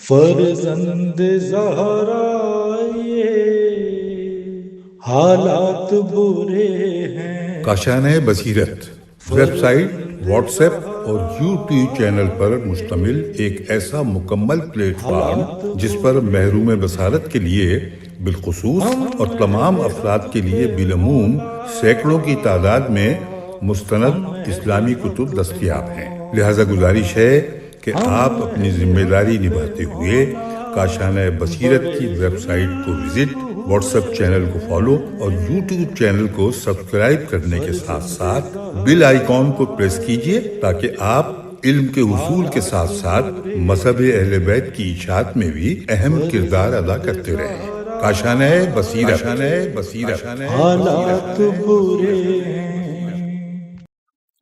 فرزند زہرا یہ حالات برے ہیں۔ کاشانۂ بصیرت ویب سائٹ، واٹس ایپ اور یوٹیوب چینل پر مشتمل ایک ایسا مکمل پلیٹ فارم جس پر محروم بصارت کے لیے بالخصوص اور تمام افراد کے لیے بالعموم سینکڑوں کی تعداد میں مستند اسلامی کتب دستیاب ہیں۔ لہذا گزارش ہے کہ آپ اپنی ذمہ داری نبھاتے ہوئے کاشانۂ بصیرت کی ویب سائٹ کو وزٹ، واٹس ایپ چینل کو فالو اور یوٹیوب چینل کو سبسکرائب کرنے کے ساتھ ساتھ بیل آئیکن کو پریس کیجئے تاکہ آپ علم کے حصول کے ساتھ ساتھ مذہب اہل بیت کی اشاعت میں بھی اہم کردار ادا کرتے رہیں۔ کاشانۂ بصیرت۔ حالات برے ہیں۔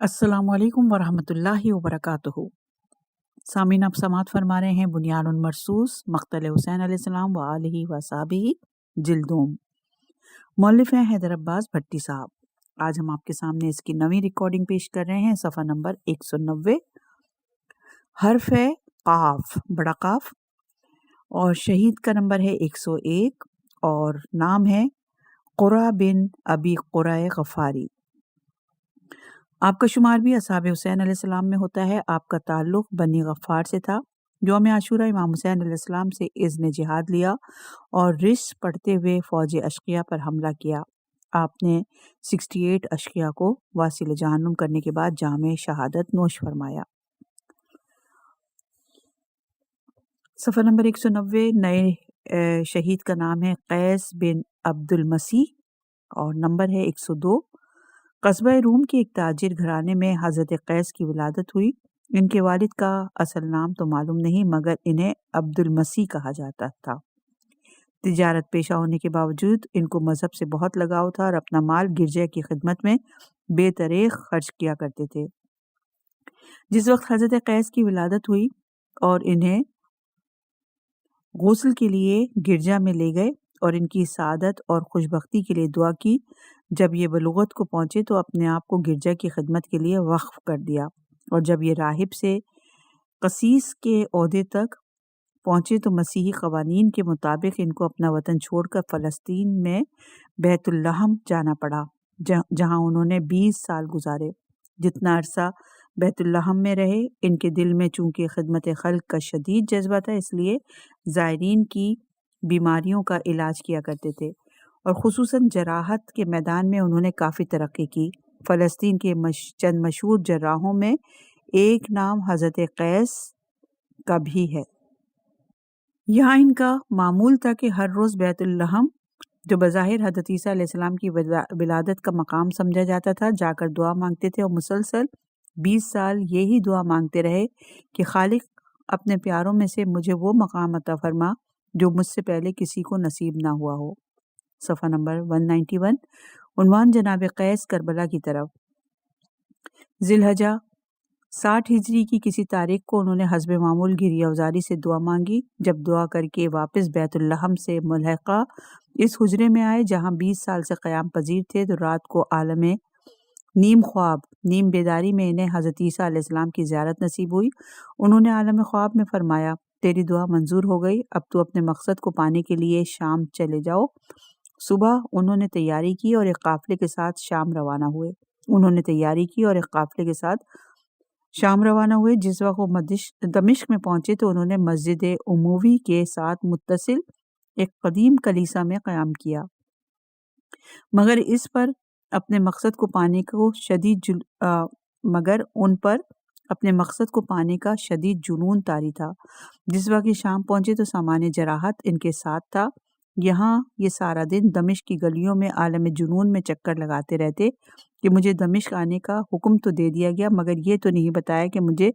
السلام علیکم ورحمۃ اللہ وبرکاتہ۔ سامعین، آپ سماعت فرما رہے ہیں بنیان المرصوص مقتل حسین علیہ السلام و آلہ و صحابہ جلدوم۔ مؤلف ہیں حیدر عباس بھٹی صاحب۔ آج ہم آپ کے سامنے اس کی نویں ریکارڈنگ پیش کر رہے ہیں، صفحہ نمبر 190، حرف قاف، بڑا قاف، اور شہید کا نمبر ہے 101 اور نام ہے قرہ بن ابی قرہ غفاری۔ آپ کا شمار بھی اصحاب حسین علیہ السلام میں ہوتا ہے۔ آپ کا تعلق بنی غفار سے تھا۔ یوم عاشورہ امام حسین علیہ السلام سے اذن جہاد لیا اور رش پڑھتے ہوئے فوج اشقیاء پر حملہ کیا۔ آپ نے 68 اشقیاء کو واصل جہنم کرنے کے بعد جام شہادت نوش فرمایا۔ صفحہ نمبر 190، نئے شہید کا نام ہے قیس بن عبد المسیح اور نمبر ہے 102۔ قصبہ روم کے ایک تاجر گھرانے میں حضرت قیس کی ولادت ہوئی۔ ان کے والد کا اصل نام تو معلوم نہیں، مگر انہیں عبد المسیح کہا جاتا تھا۔ تجارت پیشہ ہونے کے باوجود ان کو مذہب سے بہت لگاؤ تھا اور اپنا مال گرجے کی خدمت میں بے طریق خرچ کیا کرتے تھے۔ جس وقت حضرت قیس کی ولادت ہوئی اور انہیں غسل کے لیے گرجا میں لے گئے اور ان کی سعادت اور خوشبختی کے لیے دعا کی، جب یہ بلوغت کو پہنچے تو اپنے آپ کو گرجا کی خدمت کے لیے وقف کر دیا، اور جب یہ راہب سے قسیس کے عہدے تک پہنچے تو مسیحی قوانین کے مطابق ان کو اپنا وطن چھوڑ کر فلسطین میں بیت اللحم جانا پڑا، جہاں انہوں نے 20 سال گزارے۔ جتنا عرصہ بیت اللحم میں رہے، ان کے دل میں چونکہ خدمت خلق کا شدید جذبہ تھا، اس لیے زائرین کی بیماریوں کا علاج کیا کرتے تھے، اور خصوصاً جراحت کے میدان میں انہوں نے کافی ترقی کی۔ فلسطین کے چند مشہور جراحوں میں ایک نام حضرت قیس کا بھی ہے۔ یہاں ان کا معمول تھا کہ ہر روز بیت اللحم، جو بظاہر حضرت عیسیٰ علیہ السلام کی ولادت کا مقام سمجھا جاتا تھا، جا کر دعا مانگتے تھے، اور مسلسل 20 سال یہی دعا مانگتے رہے کہ خالق اپنے پیاروں میں سے مجھے وہ مقام عطا فرما جو مجھ سے پہلے کسی کو نصیب نہ ہوا ہو۔ صفحہ نمبر 191، عنوان جناب قیس کربلا کی طرف۔ ذی الحجہ 60 ہجری کی کسی تاریخ کو انہوں نے حسب معمول گریہ وزاری سے دعا مانگی۔ جب دعا کر کے واپس بیت اللحم سے ملحقہ اس حجرے میں آئے جہاں 20 سال سے قیام پذیر تھے، تو رات کو عالم نیم خواب، نیم بیداری میں انہیں حضرت عیسیٰ علیہ السلام کی زیارت نصیب ہوئی۔ انہوں نے عالم خواب میں فرمایا، تیری دعا منظور ہو گئی، اب تو اپنے مقصد کو پانے کے لیے شام چلے جاؤ۔ صبح انہوں نے تیاری کی اور ایک قافلے کے ساتھ شام روانہ ہوئے۔ جس وقت وہ دمشق میں پہنچے تو انہوں نے مسجد اموی کے ساتھ متصل ایک قدیم کلیسا میں قیام کیا، مگر ان پر اپنے مقصد کو پانے کا شدید جنون طاری تھا۔ جس وقت یہ شام پہنچے تو سامان جراحت ان کے ساتھ تھا۔ یہاں یہ سارا دن دمشق کی گلیوں میں عالم جنون میں چکر لگاتے رہتے کہ مجھے دمشق آنے کا حکم تو دے دیا گیا، مگر یہ تو نہیں بتایا کہ مجھے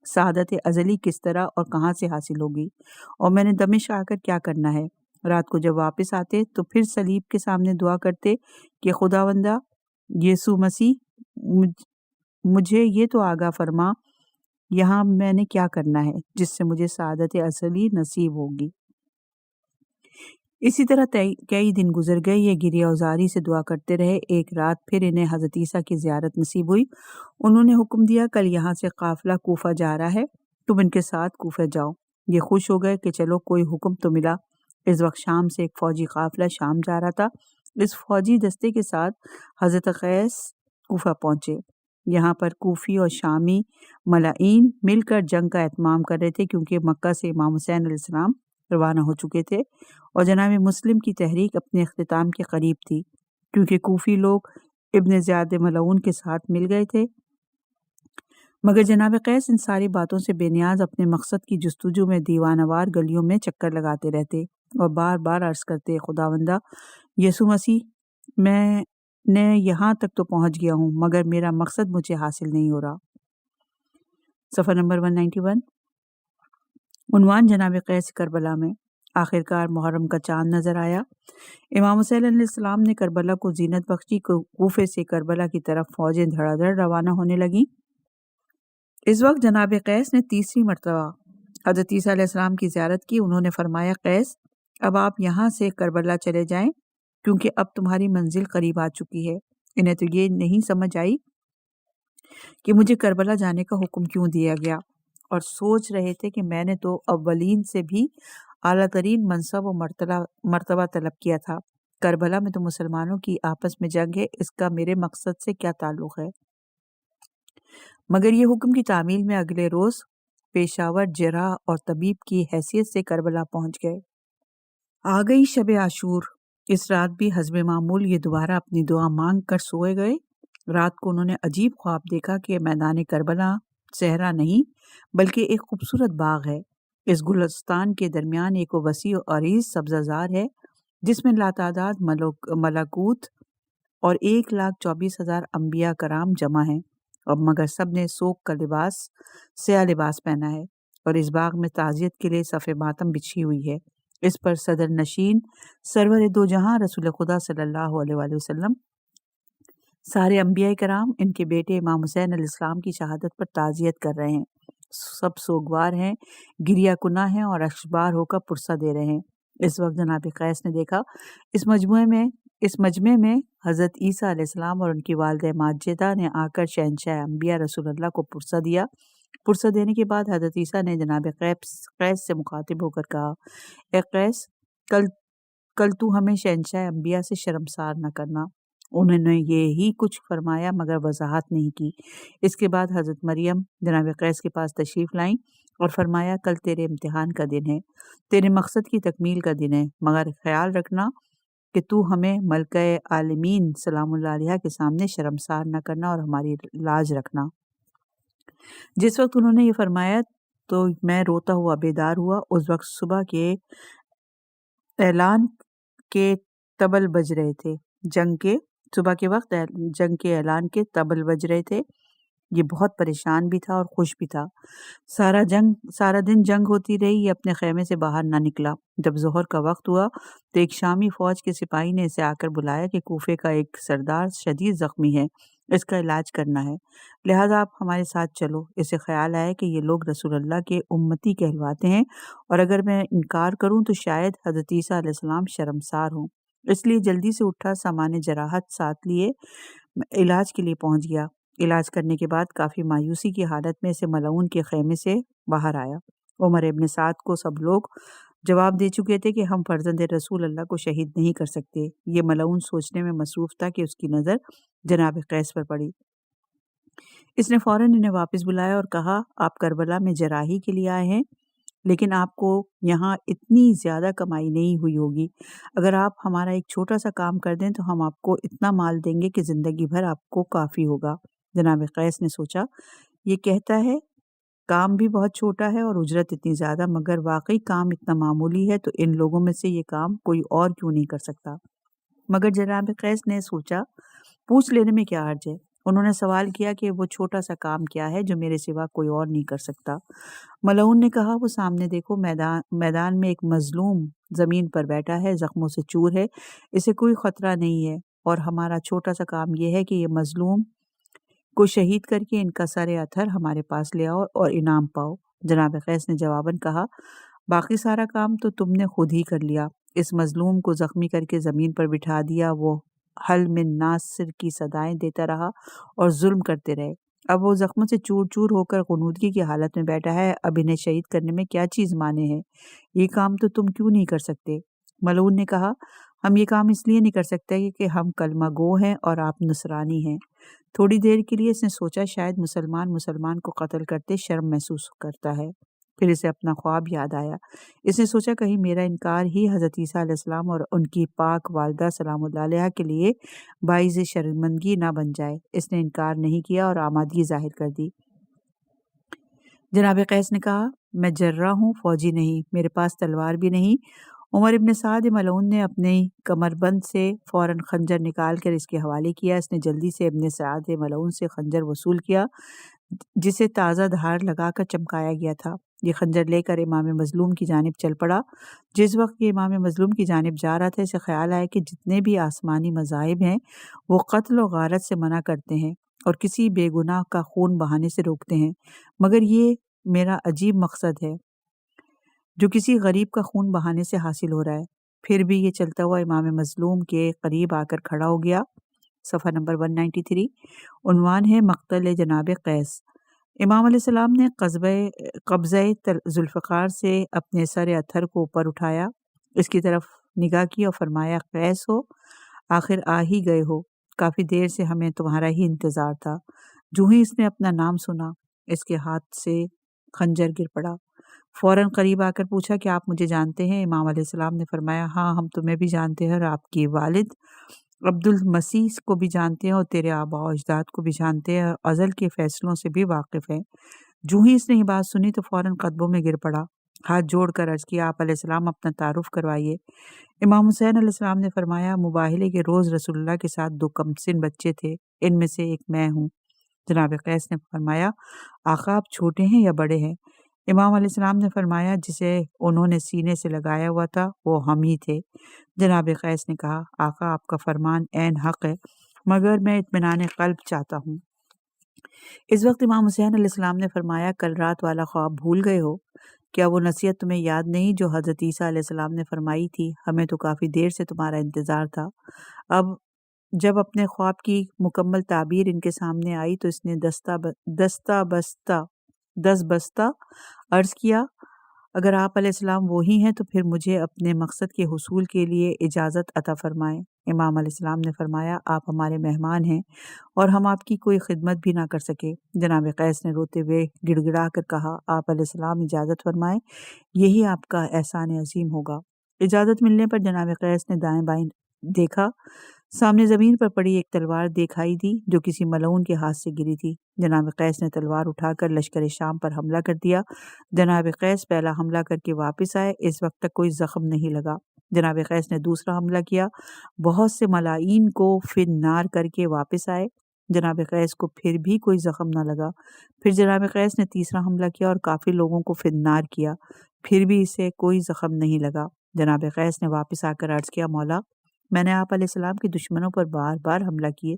سعادت ازلی کس طرح اور کہاں سے حاصل ہوگی، اور میں نے دمشق آ کر کیا کرنا ہے۔ رات کو جب واپس آتے تو پھر صلیب کے سامنے دعا کرتے کہ خداوندہ یسوع مسیح، مجھے یہ تو آگاہ فرما یہاں میں نے کیا کرنا ہے جس سے مجھے سعادت ازلی نصیب ہوگی۔ اسی طرح کئی دن گزر گئے، یہ گریہ وزاری سے دعا کرتے رہے۔ ایک رات پھر انہیں حضرت عیسیٰ کی زیارت نصیب ہوئی۔ انہوں نے حکم دیا، کل یہاں سے قافلہ کوفہ جا رہا ہے، تم ان کے ساتھ کوفہ جاؤ۔ یہ خوش ہو گئے کہ چلو کوئی حکم تو ملا۔ اس وقت شام سے ایک فوجی قافلہ شام جا رہا تھا۔ اس فوجی دستے کے ساتھ حضرت قیس کوفہ پہنچے۔ یہاں پر کوفی اور شامی ملائین مل کر جنگ کا اہتمام کر رہے تھے، کیونکہ مکہ سے امام حسین علیہ السلام روانہ ہو چکے تھے اور جناب مسلم کی تحریک اپنے اختتام کے قریب تھی، کیونکہ کوفی لوگ ابن زیاد ملعون کے ساتھ مل گئے تھے۔ مگر جناب قیس ان ساری باتوں سے بے نیاز اپنے مقصد کی جستجو میں دیوانہ وار گلیوں میں چکر لگاتے رہتے اور بار بار عرض کرتے، خداوندہ یسوع مسیح، میں نے یہاں تک تو پہنچ گیا ہوں، مگر میرا مقصد مجھے حاصل نہیں ہو رہا۔ صفحہ نمبر 191۔ عنوان جناب قیس کربلا میں۔ آخرکار محرم کا چاند نظر آیا۔ امام حسین علیہ السلام نے کربلا کو زینت بخشی۔ کوفے سے کربلا کی طرف فوجیں دھڑا دھڑ روانہ ہونے لگیں۔ اس وقت جناب قیس نے تیسری مرتبہ حضرت عیسیٰ علیہ السلام کی زیارت کی۔ انہوں نے فرمایا، قیس، اب آپ یہاں سے کربلا چلے جائیں، کیونکہ اب تمہاری منزل قریب آ چکی ہے۔ انہیں تو یہ نہیں سمجھ آئی کہ مجھے کربلا جانے کا حکم کیوں دیا گیا، اور سوچ رہے تھے کہ میں نے تو اولین سے بھی اعلیٰ ترین منصب و مرتبہ طلب کیا تھا۔ کربلا میں تو مسلمانوں کی آپس میں جنگ ہے، اس کا میرے مقصد سے کیا تعلق ہے؟ مگر یہ حکم کی تعمیل میں اگلے روز پیشاور جراح اور طبیب کی حیثیت سے کربلا پہنچ گئے۔ آ گئی شب عاشور۔ اس رات بھی حسب معمول یہ دوبارہ اپنی دعا مانگ کر سوئے گئے۔ رات کو انہوں نے عجیب خواب دیکھا کہ میدان کربلا صحرا نہیں بلکہ ایک خوبصورت باغ ہے۔ اس گلستان کے درمیان ایک وسیع و عریض سبزہ زار ہے، جس میں لاتعداد ملکوت اور 1,24,000 انبیاء کرام جمع ہیں، اور مگر سب نے سوگ کا لباس، سیاہ لباس پہنا ہے، اور اس باغ میں تعزیت کے لیے صف ماتم بچھی ہوئی ہے۔ اس پر صدر نشین سرور دو جہاں رسول خدا صلی اللہ علیہ وآلہ وسلم، سارے انبیاء کرام، ان کے بیٹے امام حسین علیہ السلام کی شہادت پر تعزیت کر رہے ہیں۔ سب سوگوار ہیں، گریہ کناں ہیں اور اشبار ہو کر پرسہ دے رہے ہیں۔ اس وقت جناب قیس نے دیکھا اس مجمع میں حضرت عیسیٰ علیہ السلام اور ان کی والدہ ماجدہ نے آ کر شہنشاہ انبیاء رسول اللہ کو پرسہ دیا۔ پرسہ دینے کے بعد حضرت عیسیٰ نے جناب قیس سے مخاطب ہو کر کہا، اے قیس، کل تو ہمیں شہنشاہ انبیاء سے شرمسار نہ کرنا۔ انہوں نے یہی کچھ فرمایا مگر وضاحت نہیں کی۔ اس کے بعد حضرت مریم جناب قیس کے پاس تشریف لائیں اور فرمایا، کل تیرے امتحان کا دن ہے، تیرے مقصد کی تکمیل کا دن ہے، مگر خیال رکھنا کہ تو ہمیں ملکہ عالمین سلام اللہ علیہ کے سامنے شرمسار نہ کرنا اور ہماری لاج رکھنا۔ جس وقت انہوں نے یہ فرمایا تو میں روتا ہوا بیدار ہوا۔ اس وقت صبح کے اعلان کے طبل بج رہے تھے، صبح کے وقت جنگ کے اعلان کے طبل بج رہے تھے۔ یہ بہت پریشان بھی تھا اور خوش بھی تھا۔ سارا دن جنگ ہوتی رہی، یہ اپنے خیمے سے باہر نہ نکلا۔ جب ظہر کا وقت ہوا تو ایک شامی فوج کے سپاہی نے اسے آ کر بلایا کہ کوفے کا ایک سردار شدید زخمی ہے، اس کا علاج کرنا ہے، لہذا آپ ہمارے ساتھ چلو۔ اسے خیال آیا کہ یہ لوگ رسول اللہ کے امتی کہلواتے ہیں، اور اگر میں انکار کروں تو شاید حضرت عیسیٰ علیہ السلام شرمسار ہوں، اس لیے جلدی سے اٹھا، سامان جراحت ساتھ لیے علاج کے لیے پہنچ گیا۔ علاج کرنے کے بعد کافی مایوسی کی حالت میں اسے ملعون کے خیمے سے باہر آیا۔ عمر ابن سعد کو سب لوگ جواب دے چکے تھے کہ ہم فرزند رسول اللہ کو شہید نہیں کر سکتے۔ یہ ملعون سوچنے میں مصروف تھا کہ اس کی نظر جناب قیس پر پڑی۔ اس نے فوراً انہیں واپس بلایا اور کہا، آپ کربلا میں جراحی کے لیے آئے ہیں، لیکن آپ کو یہاں اتنی زیادہ کمائی نہیں ہوئی ہوگی۔ اگر آپ ہمارا ایک چھوٹا سا کام کر دیں تو ہم آپ کو اتنا مال دیں گے کہ زندگی بھر آپ کو کافی ہوگا۔ جناب قیس نے سوچا، یہ کہتا ہے کام بھی بہت چھوٹا ہے اور اجرت اتنی زیادہ، مگر واقعی کام اتنا معمولی ہے تو ان لوگوں میں سے یہ کام کوئی اور کیوں نہیں کر سکتا؟ مگر جناب قیس نے سوچا، پوچھ لینے میں کیا حرج ہے؟ انہوں نے سوال کیا کہ وہ چھوٹا سا کام کیا ہے جو میرے سوا کوئی اور نہیں کر سکتا؟ ملعون نے کہا، وہ سامنے دیکھو، میدان میں ایک مظلوم زمین پر بیٹھا ہے، زخموں سے چور ہے، اسے کوئی خطرہ نہیں ہے، اور ہمارا چھوٹا سا کام یہ ہے کہ یہ مظلوم کو شہید کر کے ان کا سر اتھر ہمارے پاس لے آؤ اور انعام پاؤ۔ جناب قیس نے جواباً کہا، باقی سارا کام تو تم نے خود ہی کر لیا، اس مظلوم کو زخمی کر کے زمین پر بٹھا دیا، وہ حل من ناصر کی صدائیں دیتا رہا اور ظلم کرتے رہے، اب وہ زخموں سے چور چور ہو کر غنودگی کی حالت میں بیٹھا ہے، اب انہیں شہید کرنے میں کیا چیز مانے ہے؟ یہ کام تو تم کیوں نہیں کر سکتے؟ ملعون نے کہا، ہم یہ کام اس لیے نہیں کر سکتے کہ ہم کلمہ گو ہیں اور آپ نصرانی ہیں۔ تھوڑی دیر کے لیے اس نے سوچا شاید مسلمان کو قتل کرتے شرم محسوس کرتا ہے۔ پھر اسے اپنا خواب یاد آیا۔ اس نے سوچا کہیں میرا انکار ہی حضرت عیسیٰ علیہ السلام اور ان کی پاک والدہ سلام اللہ علیہا کے لیے باعث شرمندگی نہ بن جائے۔ اس نے انکار نہیں کیا اور آمادگی ظاہر کر دی۔ جناب قیس نے کہا، میں جرح ہوں، فوجی نہیں، میرے پاس تلوار بھی نہیں۔ عمر ابن سعد ملعون نے اپنی کمربند سے فوراً خنجر نکال کر اس کے حوالے کیا۔ اس نے جلدی سے ابن سعد ملعون سے خنجر وصول کیا جسے تازہ دھار لگا کر چمکایا گیا تھا۔ یہ خنجر لے کر امام مظلوم کی جانب چل پڑا۔ جس وقت یہ امام مظلوم کی جانب جا رہا تھا اسے خیال آیا کہ جتنے بھی آسمانی مذاہب ہیں وہ قتل و غارت سے منع کرتے ہیں اور کسی بے گناہ کا خون بہانے سے روکتے ہیں، مگر یہ میرا عجیب مقصد ہے جو کسی غریب کا خون بہانے سے حاصل ہو رہا ہے۔ پھر بھی یہ چلتا ہوا امام مظلوم کے قریب آ کر کھڑا ہو گیا۔ صفحہ نمبر 193، عنوان ہے مقتل جناب قیس۔ امام علیہ السلام نے قبضہ ذوالفقار سے اپنے سر اتھر کو اوپر اٹھایا، اس کی طرف نگاہ کی اور فرمایا، قیس ہو، آخر آ ہی گئے ہو، کافی دیر سے ہمیں تمہارا ہی انتظار تھا۔ جو ہی اس نے اپنا نام سنا اس کے ہاتھ سے خنجر گر پڑا۔ فوراً قریب آ کر پوچھا کہ آپ مجھے جانتے ہیں؟ امام علیہ السلام نے فرمایا، ہاں ہم تمہیں بھی جانتے ہیں اور آپ کی والد عبد المسیح کو بھی جانتے ہیں اور تیرے آباء و اجداد کو بھی جانتے ہیں اور ازل کے فیصلوں سے بھی واقف ہیں۔ جو ہی اس نے یہ بات سنی تو فوراً قدموں میں گر پڑا، ہاتھ جوڑ کر عرض کیا، آپ علیہ السلام اپنا تعارف کروائیے۔ امام حسین علیہ السلام نے فرمایا، مباہلے کے روز رسول اللہ کے ساتھ 2 کمسن بچے تھے، ان میں سے ایک میں ہوں۔ جناب قیس نے فرمایا، آقا آپ چھوٹے ہیں یا بڑے ہیں؟ امام علیہ السلام نے فرمایا، جسے انہوں نے سینے سے لگایا ہوا تھا وہ ہم ہی تھے۔ جناب قیس نے کہا، آقا آپ کا فرمان عین حق ہے، مگر میں اطمینان قلب چاہتا ہوں۔ اس وقت امام حسین علیہ السلام نے فرمایا، کل رات والا خواب بھول گئے ہو؟ کیا وہ نصیحت تمہیں یاد نہیں جو حضرت عیسیٰ علیہ السلام نے فرمائی تھی؟ ہمیں تو کافی دیر سے تمہارا انتظار تھا۔ اب جب اپنے خواب کی مکمل تعبیر ان کے سامنے آئی تو اس نے دس بستہ عرض کیا، اگر آپ علیہ السلام وہی ہیں تو پھر مجھے اپنے مقصد کے حصول کے لیے اجازت عطا فرمائیں۔ امام علیہ السلام نے فرمایا، آپ ہمارے مہمان ہیں اور ہم آپ کی کوئی خدمت بھی نہ کر سکے۔ جناب قیس نے روتے ہوئے گڑ گڑا کر کہا، آپ علیہ السلام اجازت فرمائیں، یہی آپ کا احسان عظیم ہوگا۔ اجازت ملنے پر جناب قیس نے دائیں بائیں دیکھا، سامنے زمین پر پڑی ایک تلوار دکھائی دی جو کسی ملعون کے ہاتھ سے گری تھی۔ جناب قیس نے تلوار اٹھا کر لشکر شام پر حملہ کر دیا۔ جناب قیس پہلا حملہ کر کے واپس آئے، اس وقت تک کوئی زخم نہیں لگا۔ جناب قیس نے دوسرا حملہ کیا، بہت سے ملائین کو فن نار کر کے واپس آئے۔ جناب قیس کو پھر بھی کوئی زخم نہ لگا۔ پھر جناب قیس نے تیسرا حملہ کیا اور کافی لوگوں کو فن نار کیا، پھر بھی اسے کوئی زخم نہیں لگا۔ جناب قیس نے واپس آ کر عرض کیا، مولا، میں نے آپ علیہ السلام کے دشمنوں پر بار بار حملہ کیے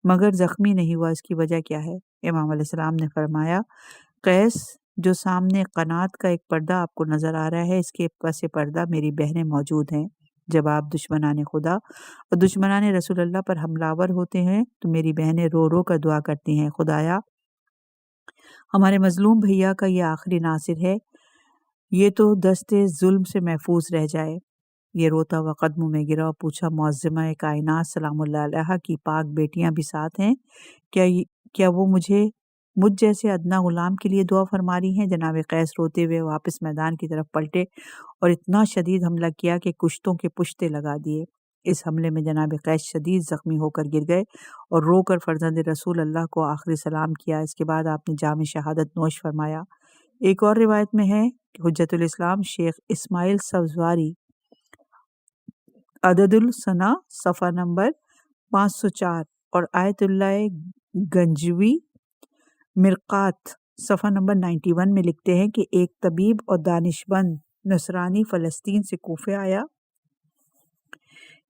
مگر زخمی نہیں ہوا، اس کی وجہ کیا ہے؟ امام علیہ السلام نے فرمایا، قیس، جو سامنے قنات کا ایک پردہ آپ کو نظر آ رہا ہے، اس کے پس پردہ میری بہنیں موجود ہیں۔ جب آپ دشمنان خدا اور دشمنان رسول اللہ پر حملہ آور ہوتے ہیں تو میری بہنیں رو رو کر دعا کرتی ہیں، خدایا ہمارے مظلوم بھیا کا یہ آخری ناصر ہے، یہ تو دست ظلم سے محفوظ رہ جائے۔ یہ روتا ہوا قدموں میں گرا اور پوچھا، معظمہ کائنات سلام اللہ علیہا کی پاک بیٹیاں بھی ساتھ ہیں؟ کیا وہ مجھ جیسے ادنا غلام کے لیے دعا فرما رہی ہیں؟ جناب قیس روتے ہوئے واپس میدان کی طرف پلٹے اور اتنا شدید حملہ کیا کہ کشتوں کے پشتے لگا دیے۔ اس حملے میں جناب قیس شدید زخمی ہو کر گر گئے اور رو کر فرزند رسول اللہ کو آخری سلام کیا۔ اس کے بعد آپ نے جام شہادت نوش فرمایا۔ ایک اور روایت میں ہے کہ حجت الاسلام شیخ اسماعیل سبزواری عدد السنہ صفحہ نمبر 504 اور آیت اللہ گنجوی مرقات صفحہ نمبر 91 میں لکھتے ہیں کہ ایک طبیب اور دانشمند نصرانی فلسطین سے کوفے آیا،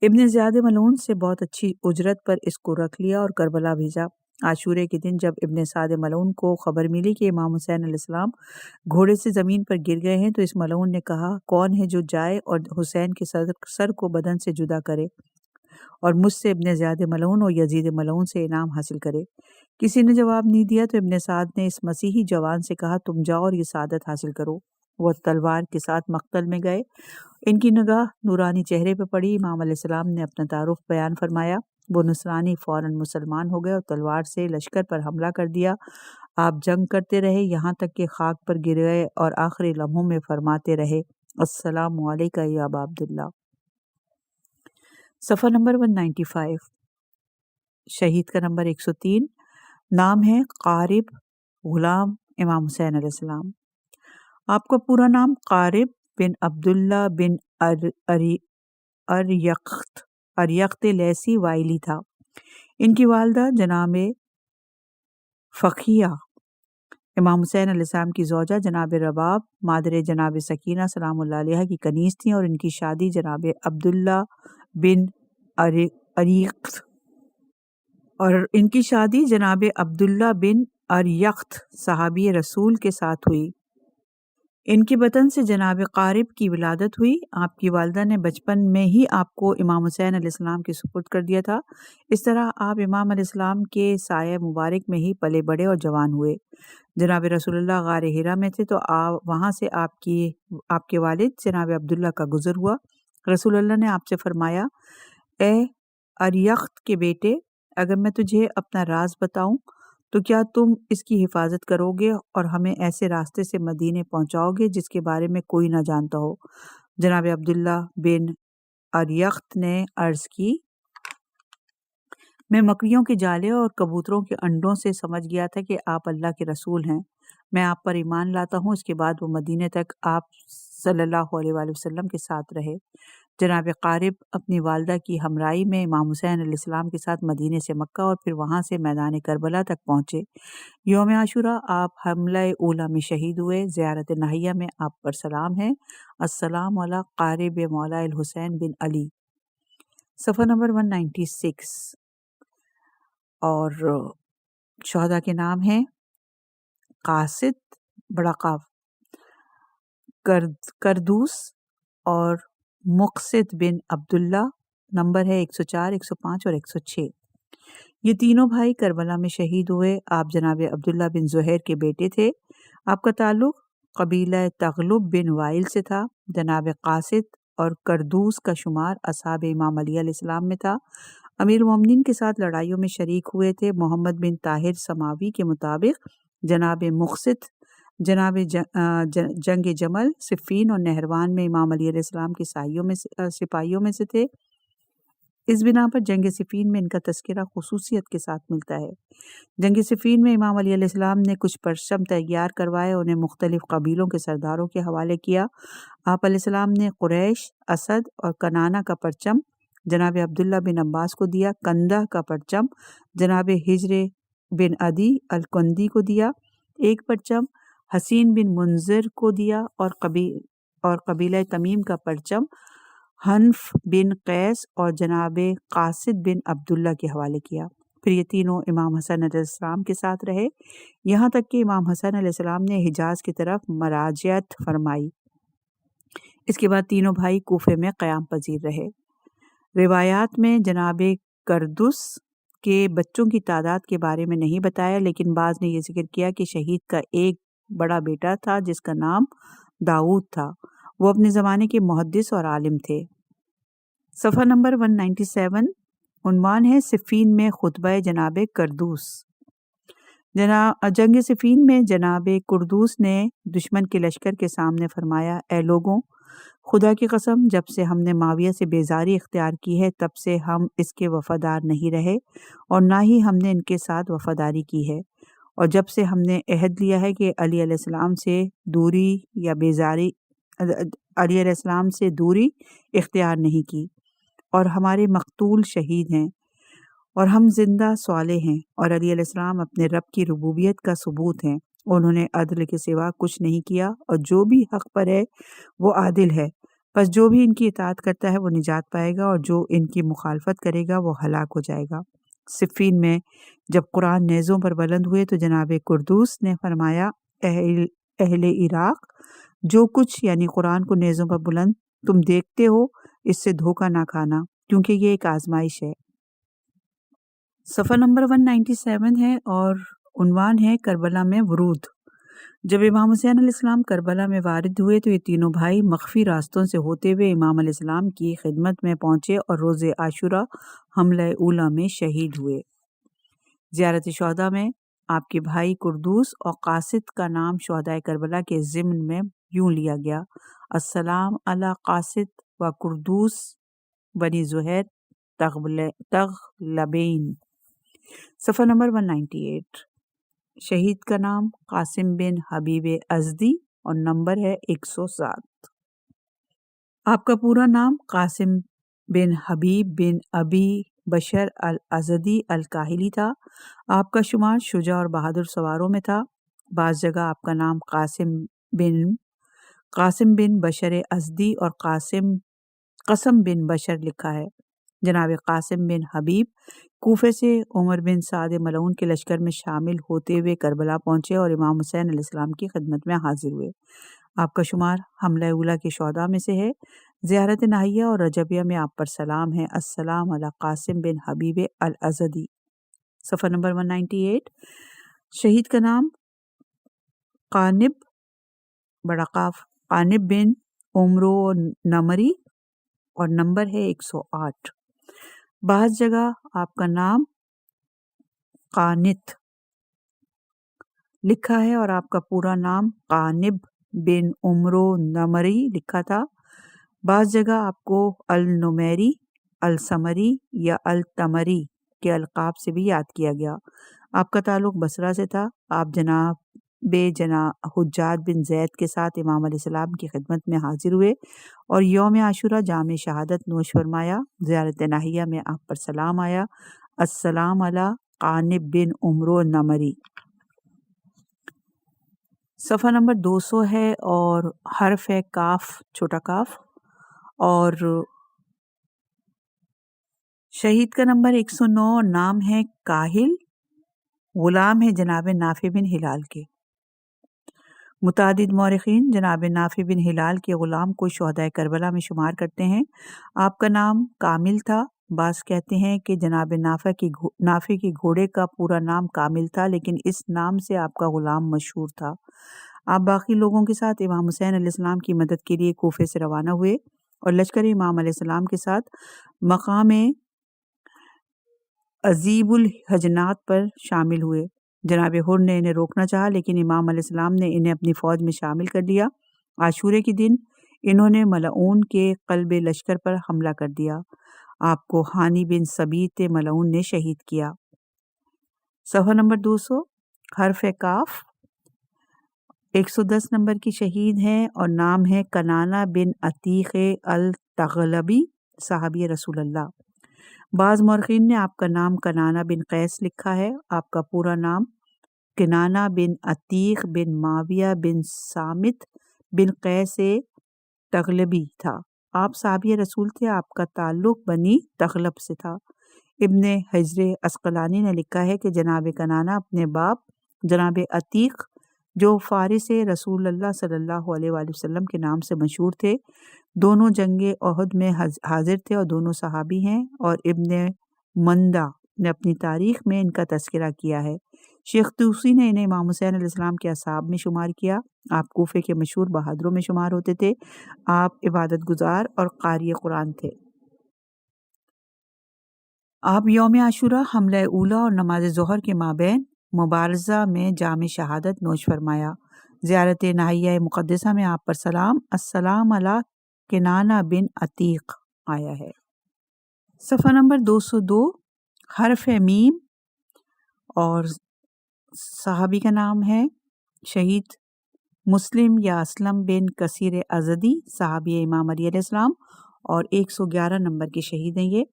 ابن زیاد ملعون سے بہت اچھی اجرت پر اس کو رکھ لیا اور کربلا بھیجا۔ عاشورے کے دن جب ابن سعد ملعون کو خبر ملی کہ امام حسین علیہ السلام گھوڑے سے زمین پر گر گئے ہیں تو اس ملعون نے کہا، کون ہے جو جائے اور حسین کے سر کو بدن سے جدا کرے؟ اور مجھ سے ابن زیاد ملعون اور یزید ملعون سے انعام حاصل کرے۔ کسی نے جواب نہیں دیا تو ابن سعد نے اس مسیحی جوان سے کہا تم جاؤ اور یہ سعادت حاصل کرو۔ وہ تلوار کے ساتھ مقتل میں گئے۔ ان کی نگاہ نورانی چہرے پہ پڑی۔ امام علیہ السلام نے اپنا تعارف بیان فرمایا۔ وہ نصرانی فوراً مسلمان ہو گئے اور تلوار سے لشکر پر حملہ کر دیا۔ آپ جنگ کرتے رہے یہاں تک کہ خاک پر گر گئے اور آخری لمحوں میں فرماتے رہے السلام علیکہ یا ابا عبداللہ۔ صفحہ نمبر 195، شہید کا نمبر 103، نام ہے قارب غلام امام حسین علیہ السلام۔ آپ کا پورا نام قارب بن عبداللہ بن اریقت لیسی وائلی تھا۔ ان کی والدہ جناب فقیہ امام حسین علیہ السلام کی زوجہ جناب رباب مادر جناب سکینہ سلام اللہ علیہ کی کنیز تھیں، اور ان کی شادی جناب عبداللہ بن اریقت صحابی رسول کے ساتھ ہوئی۔ ان کے بطن سے جناب قارب کی ولادت ہوئی۔ آپ کی والدہ نے بچپن میں ہی آپ کو امام حسین علیہ السلام کے سپرد کر دیا تھا۔ اس طرح آپ امام علیہ السلام کے سایہ مبارک میں ہی پلے بڑے اور جوان ہوئے۔ جناب رسول اللہ غار حرا میں تھے تو وہاں سے آپ کے والد جناب عبداللہ کا گزر ہوا۔ رسول اللہ نے آپ سے فرمایا اے اریقت کے بیٹے، اگر میں تجھے اپنا راز بتاؤں تو کیا تم اس کی حفاظت کرو گے اور ہمیں ایسے راستے سے مدینے پہنچاؤ گے جس کے بارے میں کوئی نہ جانتا ہو؟ جناب عبداللہ بن اریقت نے عرض کی میں مکڑیوں کے جالے اور کبوتروں کے انڈوں سے سمجھ گیا تھا کہ آپ اللہ کے رسول ہیں۔ میں آپ پر ایمان لاتا ہوں۔ اس کے بعد وہ مدینے تک آپ صلی اللہ علیہ وآلہ وسلم کے ساتھ رہے۔ جناب قارب اپنی والدہ کی ہمراہی میں امام حسین علیہ السلام کے ساتھ مدینے سے مکہ اور پھر وہاں سے میدان کربلا تک پہنچے۔ یوم عاشورہ آپ حملہ اولا میں شہید ہوئے۔ زیارت نہیہ میں آپ پر سلام ہے، السلام علی قارب مولا الحسین بن علی۔ صفحہ نمبر 196، اور شہداء کے نام ہیں قاصد بڑا قاف، کردوس اور مقصد بن عبداللہ، نمبر ہے 104، 105 اور 106۔ یہ تینوں بھائی کربلا میں شہید ہوئے۔ آپ جناب عبداللہ بن زہیر کے بیٹے تھے۔ آپ کا تعلق قبیلہ تغلب بن وائل سے تھا۔ جناب قاصد اور کردوس کا شمار اصحاب امام علی علیہ السلام میں تھا۔ امیر المومنین کے ساتھ لڑائیوں میں شریک ہوئے تھے۔ محمد بن طاہر سماوی کے مطابق جناب مقصد جناب جنگ جمل، صفین اور نہروان میں امام علی علیہ السلام کے سپاہیوں میں سے تھے۔ اس بنا پر جنگ صفین میں ان کا تذکرہ خصوصیت کے ساتھ ملتا ہے۔ جنگ صفین میں امام علی علیہ السلام نے کچھ پرچم تیار کروائے، انہیں مختلف قبیلوں کے سرداروں کے حوالے کیا۔ آپ علیہ السلام نے قریش، اسد اور کنانہ کا پرچم جناب عبداللہ بن عباس کو دیا، کندہ کا پرچم جناب ہجر بن عدی الکندی کو دیا، ایک پرچم حسین بن منذر کو دیا، اور قبیلہ تمیم کا پرچم حنف بن قیس اور جناب قاصد بن عبداللہ کے حوالے کیا۔ پھر یہ تینوں امام حسن علیہ السلام کے ساتھ رہے یہاں تک کہ امام حسن علیہ السلام نے حجاز کی طرف مراجعت فرمائی۔ اس کے بعد تینوں بھائی کوفے میں قیام پذیر رہے۔ روایات میں جناب کردس کے بچوں کی تعداد کے بارے میں نہیں بتایا، لیکن بعض نے یہ ذکر کیا کہ شہید کا ایک بڑا بیٹا تھا جس کا نام داؤد تھا۔ وہ اپنے زمانے کے محدث اور عالم تھے۔ صفحہ نمبر 197، عنوان ہے صفین میں خطبہ جناب کردوس۔ جنگ صفین میں جناب کردوس نے دشمن کے لشکر کے سامنے فرمایا اے لوگوں، خدا کی قسم جب سے ہم نے معاویہ سے بیزاری اختیار کی ہے تب سے ہم اس کے وفادار نہیں رہے اور نہ ہی ہم نے ان کے ساتھ وفاداری کی ہے، اور جب سے ہم نے عہد لیا ہے کہ علی علیہ السلام سے دوری اختیار نہیں کی، اور ہمارے مقتول شہید ہیں اور ہم زندہ صالح ہیں، اور علی علیہ السلام اپنے رب کی ربوبیت کا ثبوت ہیں۔ انہوں نے عدل کے سوا کچھ نہیں کیا، اور جو بھی حق پر ہے وہ عادل ہے، پس جو بھی ان کی اطاعت کرتا ہے وہ نجات پائے گا، اور جو ان کی مخالفت کرے گا وہ ہلاک ہو جائے گا۔ صفین میں جب قرآن نیزوں پر بلند ہوئے تو جناب کردوس نے فرمایا اہل عراق، جو کچھ یعنی قرآن کو نیزوں پر بلند تم دیکھتے ہو اس سے دھوکہ نہ کھانا، کیونکہ یہ ایک آزمائش ہے۔ صفحہ نمبر 197 ہے اور عنوان ہے کربلا میں ورود۔ جب امام حسین علیہ السلام کربلا میں وارد ہوئے تو یہ تینوں بھائی مخفی راستوں سے ہوتے ہوئے امام علیہ السلام کی خدمت میں پہنچے اور روز عاشورہ حملہ اولیٰ میں شہید ہوئے۔ زیارت شہداء میں آپ کے بھائی قردوس اور قاسد کا نام شہدائے کربلا کے ضمن میں یوں لیا گیا: السلام علی قاسد و قردوس بنی زہیر تغلبین۔ صفحہ نمبر 198۔ شہید کا نام قاسم بن حبیب ازدی اور نمبر ہے 107۔ آپ کا پورا نام قاسم بن حبیب بن ابی بشر الازدی الکاہلی تھا۔ آپ کا شمار شجاع اور بہادر سواروں میں تھا۔ بعض جگہ آپ کا نام قاسم بن بشر ازدی اور قسم بن بشر لکھا ہے۔ جناب قاسم بن حبیب کوفے سے عمر بن سعد ملعون کے لشکر میں شامل ہوتے ہوئے کربلا پہنچے اور امام حسین علیہ السلام کی خدمت میں حاضر ہوئے۔ آپ کا شمار حملہ اولیٰ کے شہداء میں سے ہے۔ زیارت ناہیہ اور رجبیہ میں آپ پر سلام ہے: السلام علی قاسم بن حبیب الازدی۔ صفحہ نمبر 198۔ شہید کا نام قانب بڑا قاف قانب بن عمرو نمری اور نمبر ہے 108۔ بعض جگہ آپ کا نام قانت لکھا ہے اور آپ کا پورا نام قانب بن عمرو نمری لکھا تھا۔ بعض جگہ آپ کو النمیری، السمری یا التمری کے القاب سے بھی یاد کیا گیا۔ آپ کا تعلق بصرہ سے تھا۔ آپ جناب حجاج بن زید کے ساتھ امام علیہ السلام کی خدمت میں حاضر ہوئے اور یوم عاشورہ جام شہادت نوش فرمایا۔ زیارت ناہیہ میں آپ پر سلام آیا: السلام علی قانب بن عمرو نمری۔ صفحہ نمبر 200 ہے اور حرف ہے کاف چھوٹا کاف اور شہید کا نمبر 109 اور نام ہے کاہل، غلام ہے جناب نافع بن ہلال کے۔ متعدد مورخین جناب نافع بن ہلال کے غلام کو شہدائے کربلا میں شمار کرتے ہیں۔ آپ کا نام کامل تھا۔ بعض کہتے ہیں کہ جناب نافع کی گھوڑے کا پورا نام کامل تھا، لیکن اس نام سے آپ کا غلام مشہور تھا۔ آپ باقی لوگوں کے ساتھ امام حسین علیہ السلام کی مدد کے لیے کوفے سے روانہ ہوئے اور لشکر امام علیہ السلام کے ساتھ مقام عزیب الحجنات پر شامل ہوئے۔ جناب حر نے انہیں روکنا چاہا، لیکن امام علیہ السلام نے انہیں اپنی فوج میں شامل کر لیا۔ عاشورے کے دن انہوں نے ملعون کے قلب لشکر پر حملہ کر دیا۔ آپ کو ہانی بن ثبیت ملعون نے شہید کیا۔ صفحہ نمبر 200 حرف کاف 110 نمبر کی شہید ہیں اور نام ہے کنانہ بن عتیق التغلبی، صحابی رسول اللہ۔ بعض مورخین نے آپ کا نام کنانہ بن قیس لکھا ہے۔ آپ کا پورا نام کنانہ بن عتیق بن معاویہ بن صامت بن قیس تغلبی تھا۔ آپ صحابی رسول تھے۔ آپ کا تعلق بنی تغلب سے تھا۔ ابن حجر عسقلانی نے لکھا ہے کہ جناب کنانہ اپنے باپ جناب عتیق جو فارس رسول اللہ صلی اللہ علیہ وآلہ وسلم کے نام سے مشہور تھے، دونوں جنگ احد میں حاضر تھے اور دونوں صحابی ہیں، اور ابن مندہ نے اپنی تاریخ میں ان کا تذکرہ کیا ہے۔ شیخ طوسی نے انہیں امام حسین علیہ السلام کے اصحاب میں شمار کیا۔ آپ کوفے کے مشہور بہادروں میں شمار ہوتے تھے۔ آپ عبادت گزار اور قاری قرآن تھے۔ آپ یوم عاشورہ حملہ اولیٰ اور نماز ظہر کے مابین مبارزہ میں جام شہادت نوش فرمایا۔ زیارت ناہیہ مقدسہ میں آپ پر سلام: السلام علی کنانہ بن عتیق آیا ہے۔ صفحہ نمبر 202 حرف میم اور صحابی کا نام ہے شہید مسلم یا اسلم بن کثیر ازدی، صحابی امام علی علیہ السلام، اور 111 نمبر کے شہید ہیں یہ۔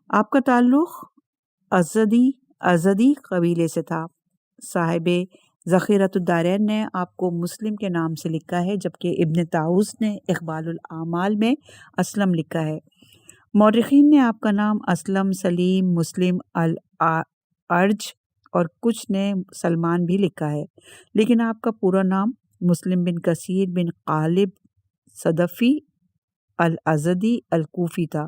آپ کا تعلق ازدی قبیلے سے تھا۔ صاحب ذخیرۃ الدارین نے آپ کو مسلم کے نام سے لکھا ہے، جبکہ ابن طاؤس نے اقبال الاعمال میں اسلم لکھا ہے۔ مورخین نے آپ کا نام اسلم، سلیم، مسلم، الارج اور کچھ نے سلمان بھی لکھا ہے، لیکن آپ کا پورا نام مسلم بن کثیر بن غالب صدفی الازدی الکوفی تھا۔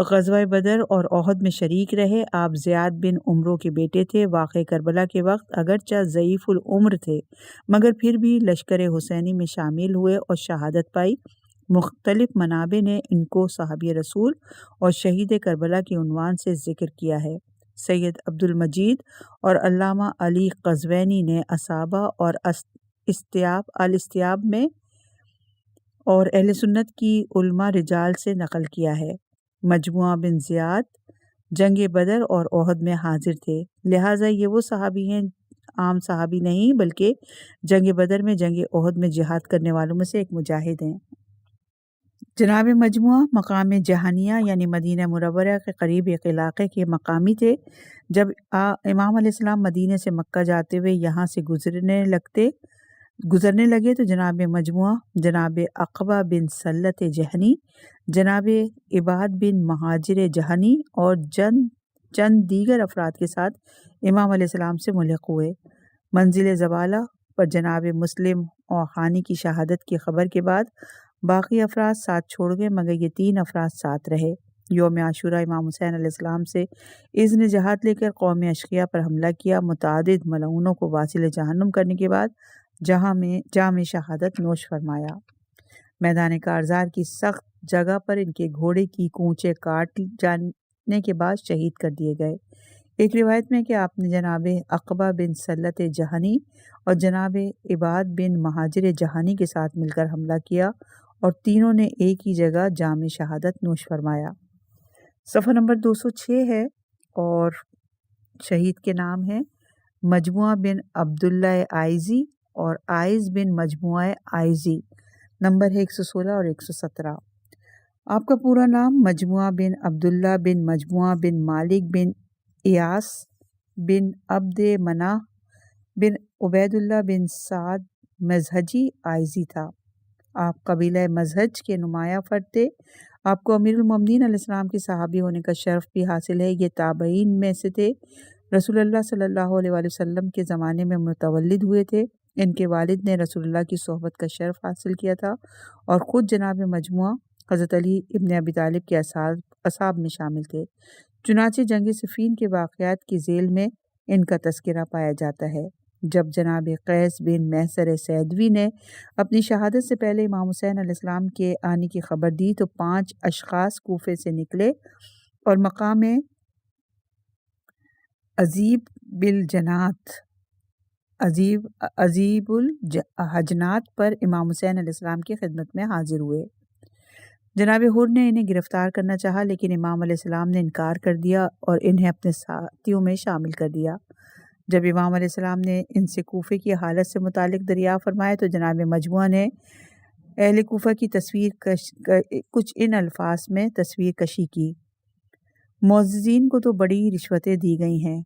غزوہ بدر اور احد میں شریک رہے۔ آپ زیاد بن عمرو کے بیٹے تھے۔ واقعہ کربلا کے وقت اگرچہ ضعیف العمر تھے مگر پھر بھی لشکر حسینی میں شامل ہوئے اور شہادت پائی۔ مختلف منابع نے ان کو صحابی رسول اور شہید کربلا کے عنوان سے ذکر کیا ہے۔ سید عبد المجید اور علامہ علی قزوینی نے اصابہ اور الاستیاب میں اور اہل سنت کی علماء رجال سے نقل کیا ہے۔ مجموعہ بن زیاد جنگ بدر اور احد میں حاضر تھے، لہٰذا یہ وہ صحابی ہیں، عام صحابی نہیں بلکہ جنگ بدر میں جنگ احد میں جہاد کرنے والوں میں سے ایک مجاہد ہیں۔ جناب مجموعہ مقام جہانیہ یعنی مدینہ منورہ کے قریب ایک علاقے کے مقامی تھے۔ جب امام علیہ السلام مدینہ سے مکہ جاتے ہوئے یہاں سے گزرنے لگے تو جناب مجموعہ، جناب عقبہ بن سلت جہنی، جناب عباد بن مہاجر جہنی اور چند دیگر افراد کے ساتھ امام علیہ السلام سے ملحق ہوئے۔ منزل زوالہ پر جناب مسلم اور خانی کی شہادت کی خبر کے بعد باقی افراد ساتھ چھوڑ گئے مگر یہ 3 افراد ساتھ رہے۔ یوم عاشوراء امام حسین علیہ السلام سے اذن جہاد لے کر قوم اشقیاء پر حملہ کیا۔ متعدد ملعونوں کو واصل جہنم کرنے کے بعد جام شہادت نوش فرمایا۔ میدان کارزار کی سخت جگہ پر ان کے گھوڑے کی کونچیں کاٹ جانے کے بعد شہید کر دیے گئے۔ ایک روایت میں کہ آپ نے جناب عقبہ بن سلت جہنی اور جناب عباد بن مہاجر جہنی کے ساتھ مل کر حملہ کیا اور تینوں نے ایک ہی جگہ جام شہادت نوش فرمایا۔ صفحہ نمبر 206 ہے اور شہید کے نام ہیں مجموعہ بن عبداللہ آئزی اور آئز بن مجموعہ آئزی، نمبر ہے 116 اور 117۔ آپ کا پورا نام مجموعہ بن عبداللہ بن مجموعہ بن مالک بن ایاس بن عبد مناہ بن عبید اللہ بن سعد مزہجی آئزی تھا۔ آپ قبیلہ مزہج کے نمایاں فرد تھے۔ آپ کو امیر المومنین علیہ السلام کے صحابی ہونے کا شرف بھی حاصل ہے۔ یہ تابعین میں سے تھے۔ رسول اللہ صلی اللہ علیہ وآلہ وسلم کے زمانے میں متولد ہوئے تھے۔ ان کے والد نے رسول اللہ کی صحبت کا شرف حاصل کیا تھا اور خود جناب مجموعہ حضرت علی ابن ابی طالب کے اصحاب میں شامل تھے۔ چنانچہ جنگ صفین کے واقعات کی ذیل میں ان کا تذکرہ پایا جاتا ہے۔ جب جناب قیس بن محصر سیدوی نے اپنی شہادت سے پہلے امام حسین علیہ السلام کے آنے کی خبر دی تو 5 اشخاص کوفے سے نکلے اور مقام عزیب الحجنات پر امام حسین علیہ السلام کی خدمت میں حاضر ہوئے۔ جناب حر نے انہیں گرفتار کرنا چاہا لیکن امام علیہ السلام نے انکار کر دیا اور انہیں اپنے ساتھیوں میں شامل کر دیا۔ جب امام علیہ السلام نے ان سے کوفے کی حالت سے متعلق دریافت فرمائے تو جناب مجموعہ نے اہل کوفہ کی کچھ ان الفاظ میں تصویر کشی کی: معززین کو تو بڑی رشوتیں دی گئی ہیں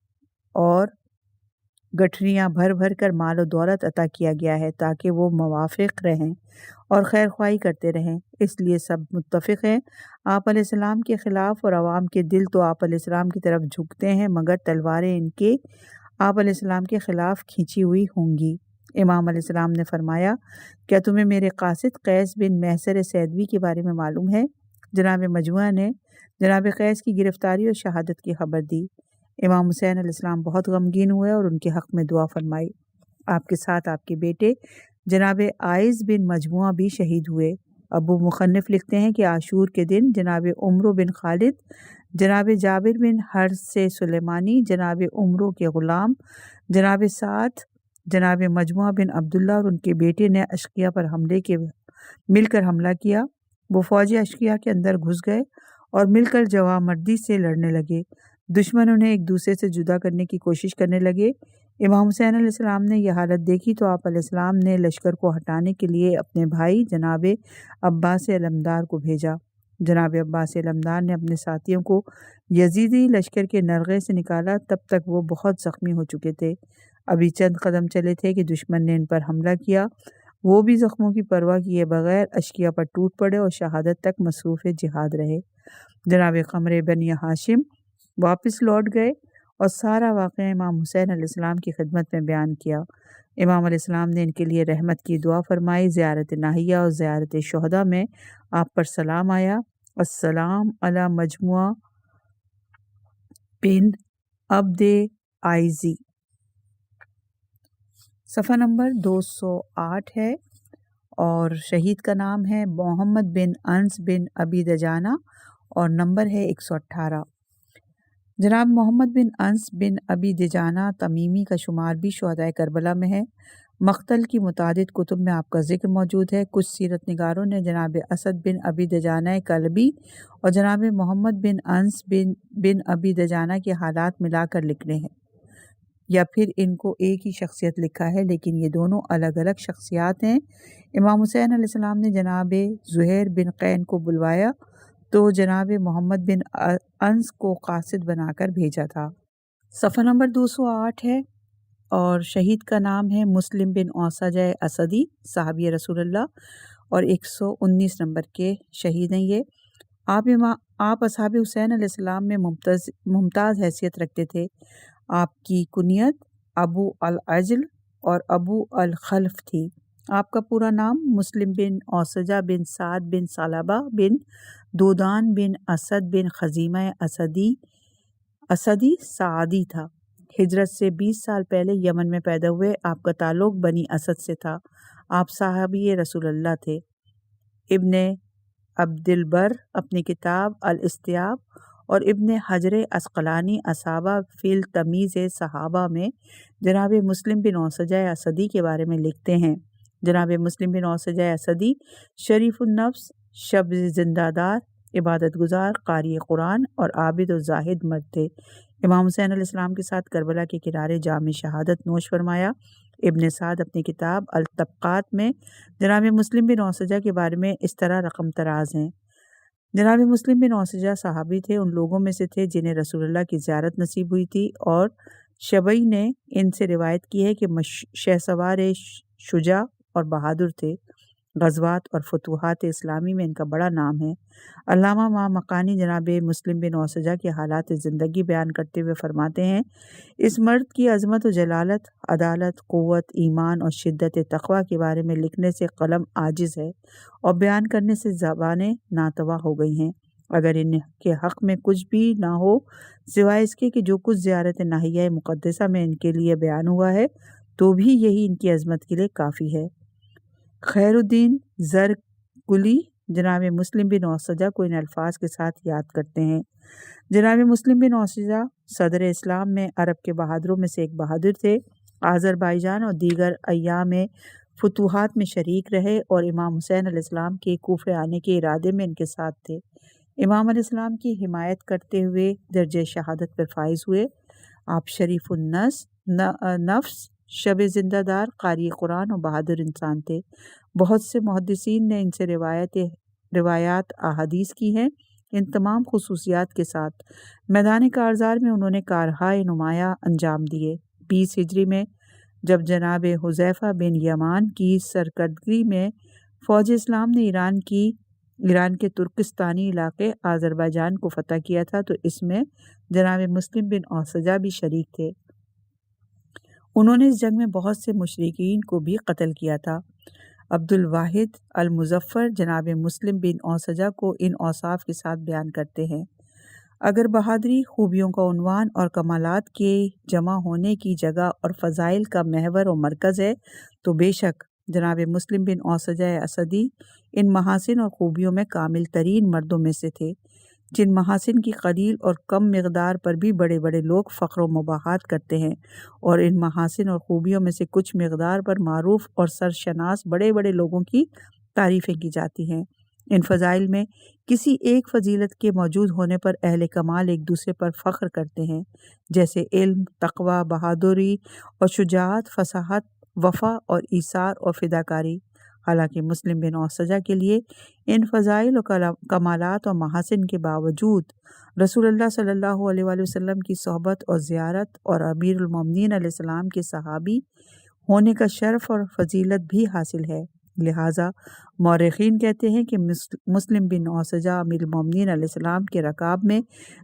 اور گٹھریاں بھر بھر کر مال و دولت عطا کیا گیا ہے تاکہ وہ موافق رہیں اور خیر خواہی کرتے رہیں، اس لیے سب متفق ہیں آپ علیہ السلام کے خلاف اور عوام کے دل تو آپ علیہ السلام کی طرف جھکتے ہیں مگر تلواریں ان کے آپ علیہ السلام کے خلاف کھینچی ہوئی ہوں گی۔ امام علیہ السلام نے فرمایا: کیا تمہیں میرے قاصد قیس بن محصر سیدوی کے بارے میں معلوم ہے؟ جناب مجموعہ نے جناب قیس کی گرفتاری اور شہادت کی خبر دی۔ امام حسین علیہ السلام بہت غمگین ہوئے اور ان کے حق میں دعا فرمائی۔ آپ کے ساتھ آپ کے بیٹے جناب آئز بن مجموعہ بھی شہید ہوئے۔ ابو مخنف لکھتے ہیں کہ عاشور کے دن جناب عمرو بن خالد، جناب جابر بن حرث سلیمانی، جناب عمرو کے غلام جناب سعد، جناب مجموعہ بن عبداللہ اور ان کے بیٹے نے اشقیاء پر مل کر حملہ کیا۔ وہ فوج اشقیاء کے اندر گھس گئے اور مل کر جوامردی سے لڑنے لگے۔ دشمن انہیں ایک دوسرے سے جدا کرنے کی کوشش کرنے لگے۔ امام حسین علیہ السلام نے یہ حالت دیکھی تو آپ علیہ السلام نے لشکر کو ہٹانے کے لیے اپنے بھائی جناب عباس علمدار کو بھیجا۔ جناب عباس علمدار نے اپنے ساتھیوں کو یزیدی لشکر کے نرغے سے نکالا، تب تک وہ بہت زخمی ہو چکے تھے۔ ابھی چند قدم چلے تھے کہ دشمن نے ان پر حملہ کیا۔ وہ بھی زخموں کی پرواہ کیے بغیر اشقیاء پر ٹوٹ پڑے اور شہادت تک مصروف جہاد رہے۔ جناب قمر بن ہاشم واپس لوٹ گئے اور سارا واقعہ امام حسین علیہ السلام کی خدمت میں بیان کیا۔ امام علیہ السلام نے ان کے لیے رحمت کی دعا فرمائی۔ زیارت ناہیہ اور زیارت شہداء میں آپ پر سلام آیا۔ السلام علی مجموعہ بن عبد آئزی۔ صفحہ نمبر 208 ہے اور شہید کا نام ہے محمد بن انس بن ابی دجانہ اور نمبر ہے 118۔ جناب محمد بن انس بن ابی دجانہ تمیمی کا شمار بھی شہدائے کربلا میں ہے۔ مقتل کی متعدد کتب میں آپ کا ذکر موجود ہے۔ کچھ سیرت نگاروں نے جناب اسد بن ابی دجانہ کلبی اور جناب محمد بن انس بن ابی دجانہ کے حالات ملا کر لکھنے ہیں، یا پھر ان کو ایک ہی شخصیت لکھا ہے، لیکن یہ دونوں الگ الگ شخصیات ہیں۔ امام حسین علیہ السلام نے جناب زہیر بن قین کو بلوایا تو جناب محمد بن انس کو قاصد بنا کر بھیجا تھا۔ صفحہ نمبر 208 ہے اور شہید کا نام ہے مسلم بن اوسجہ اسدی، صحابی رسول اللہ، اور 119 نمبر کے شہید ہیں یہ۔ آپ اصحاب حسین علیہ السلام میں ممتاز حیثیت رکھتے تھے۔ آپ کی کنیت ابو العجل اور ابو الخلف تھی۔ آپ کا پورا نام مسلم بن اوسجہ بن سعد بن ثعلبہ بن دودان بن اسد بن خزیمہ اسدی سعدی تھا۔ ہجرت سے 20 سال پہلے یمن میں پیدا ہوئے۔ آپ کا تعلق بنی اسد سے تھا۔ آپ صحابی رسول اللہ تھے۔ ابن عبد البر اپنی کتاب الاستیاب اور ابن حجر عسقلانی اصابہ فی التمیز صحابہ میں جناب مسلم بن اوسجہ اسدی کے بارے میں لکھتے ہیں۔ جناب مسلم بن اوسجہ اسدی شریف النفس، شب زندہ دار، عبادت گزار، قاری قرآن اور عابد و زاہد مرد تھے۔ امام حسین علیہ السلام کے ساتھ کربلا کے کنارے جام شہادت نوش فرمایا۔ ابن سعد اپنی کتاب الطبقات میں جناب مسلم بن اوسجہ کے بارے میں اس طرح رقم تراز ہیں۔ جناب مسلم بن اوسجہ صحابی تھے، ان لوگوں میں سے تھے جنہیں رسول اللہ کی زیارت نصیب ہوئی تھی، اور شبعی نے ان سے روایت کی ہے کہ شہسوار شجاع اور بہادر تھے۔ غزوات اور فتوحات اسلامی میں ان کا بڑا نام ہے۔ علامہ مامقانی جناب مسلم بن اوسجہ کے حالات زندگی بیان کرتے ہوئے فرماتے ہیں، اس مرد کی عظمت و جلالت، عدالت، قوت، ایمان اور شدت تقویٰ کے بارے میں لکھنے سے قلم عاجز ہے اور بیان کرنے سے زبانیں ناتواں ہو گئی ہیں۔ اگر ان کے حق میں کچھ بھی نہ ہو سوائے اس کے کہ جو کچھ زیارت ناحیہ مقدسہ میں ان کے لیے بیان ہوا ہے، تو بھی یہی ان کی عظمت کے لیے کافی ہے۔ خیر الدین زرقلی جناب مسلم بن اوسجہ کو ان الفاظ کے ساتھ یاد کرتے ہیں۔ جناب مسلم بن اوسجہ صدر اسلام میں عرب کے بہادروں میں سے ایک بہادر تھے۔ آذربائیجان اور دیگر ایام فتوحات میں شریک رہے اور امام حسین علیہ السلام کے کوفے آنے کے ارادے میں ان کے ساتھ تھے۔ امام علیہ السلام کی حمایت کرتے ہوئے درجہ شہادت پر فائز ہوئے۔ آپ شریف نفس، شب زندہ دار، قاری قرآن اور بہادر انسان تھے۔ بہت سے محدثین نے ان سے روایات احادیث کی ہیں۔ ان تمام خصوصیات کے ساتھ میدان کارزار میں انہوں نے کارہائے نمایاں انجام دیے۔ 20 ہجری میں جب جناب حذیفہ بن یمان کی سرکردگی میں فوج اسلام نے ایران کے ترکستانی علاقے آذربائیجان کو فتح کیا تھا تو اس میں جناب مسلم بن اوسجہ بھی شریک تھے۔ انہوں نے اس جنگ میں بہت سے مشرکین کو بھی قتل کیا تھا۔ عبد الواحد المظفر جناب مسلم بن اوسجہ کو ان اوصاف کے ساتھ بیان کرتے ہیں، اگر بہادری خوبیوں کا عنوان اور کمالات کے جمع ہونے کی جگہ اور فضائل کا محور و مرکز ہے تو بے شک جناب مسلم بن اوسجہ اسدی ان محاسن اور خوبیوں میں کامل ترین مردوں میں سے تھے، جن محاسن کی قلیل اور کم مقدار پر بھی بڑے بڑے لوگ فخر و مباحات کرتے ہیں، اور ان محاسن اور خوبیوں میں سے کچھ مقدار پر معروف اور سرشناس بڑے بڑے لوگوں کی تعریفیں کی جاتی ہیں۔ ان فضائل میں کسی ایک فضیلت کے موجود ہونے پر اہل کمال ایک دوسرے پر فخر کرتے ہیں، جیسے علم، تقوی، بہادری اور شجاعت، فصاحت، وفا اور ایثار اور فداکاری۔ حالانکہ مسلم بن اوسجہ کے لیے ان فضائل و کمالات اور محاسن کے باوجود رسول اللہ صلی اللہ علیہ وآلہ وسلم کی صحبت اور زیارت اور امیر المومنین علیہ السلام کے صحابی ہونے کا شرف اور فضیلت بھی حاصل ہے۔ لہٰذا مورخین کہتے ہیں کہ مسلم بن اوسجہ امیر المومنین علیہ السلام کے رکاب میں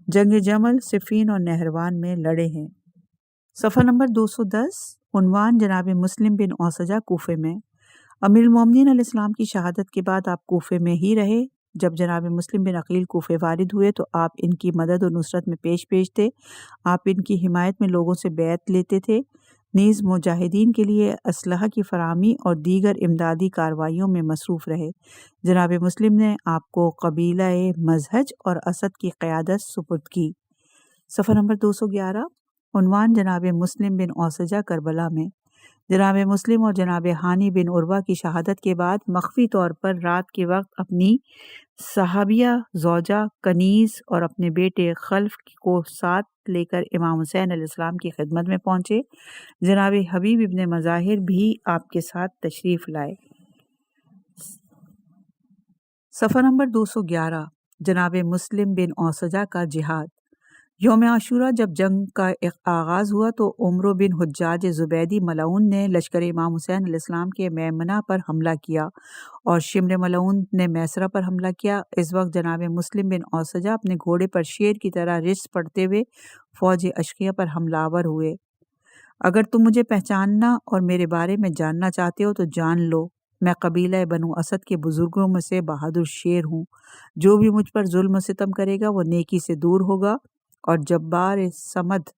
جنگ جمل، صفین اور نہروان میں لڑے ہیں۔ صفحہ نمبر 210 عنوان جناب مسلم بن اوسجہ کوفے میں۔ امیر المومنین علیہ السلام کی شہادت کے بعد آپ کوفے میں ہی رہے۔ جب جناب مسلم بن عقیل کوفے وارد ہوئے تو آپ ان کی مدد و نصرت میں پیش تھے۔ آپ ان کی حمایت میں لوگوں سے بیعت لیتے تھے، نیز مجاہدین کے لیے اسلحہ کی فراہمی اور دیگر امدادی کارروائیوں میں مصروف رہے۔ جناب مسلم نے آپ کو قبیلہ مزہج اور اسد کی قیادت سپرد کی۔ صفحہ نمبر 211، عنوان جناب مسلم بن اوسجہ کربلا میں۔ جناب مسلم اور جناب ہانی بن عروہ کی شہادت کے بعد مخفی طور پر رات کے وقت اپنی صحابیہ زوجہ کنیز اور اپنے بیٹے خلف کو ساتھ لے کر امام حسین علیہ السلام کی خدمت میں پہنچے۔ جناب حبیب ابن مظاہر بھی آپ کے ساتھ تشریف لائے۔ صفحہ نمبر 211، جناب مسلم بن اوسجہ کا جہاد۔ یوم عاشورہ جب جنگ کا آغاز ہوا تو عمرو بن حجاج زبیدی ملعون نے لشکر امام حسین علیہ السلام کے میمنہ پر حملہ کیا اور شمر ملعون نے میسرہ پر حملہ کیا۔ اس وقت جناب مسلم بن اوسجہ اپنے گھوڑے پر شیر کی طرح رچ پڑتے ہوئے فوج اشقیہ پر حملہ آور ہوئے۔ اگر تم مجھے پہچاننا اور میرے بارے میں جاننا چاہتے ہو تو جان لو، میں قبیلہ بنو اسد کے بزرگوں میں سے بہادر شیر ہوں۔ جو بھی مجھ پر ظلم و ستم کرے گا وہ نیکی سے دور ہوگا اور جبار صمد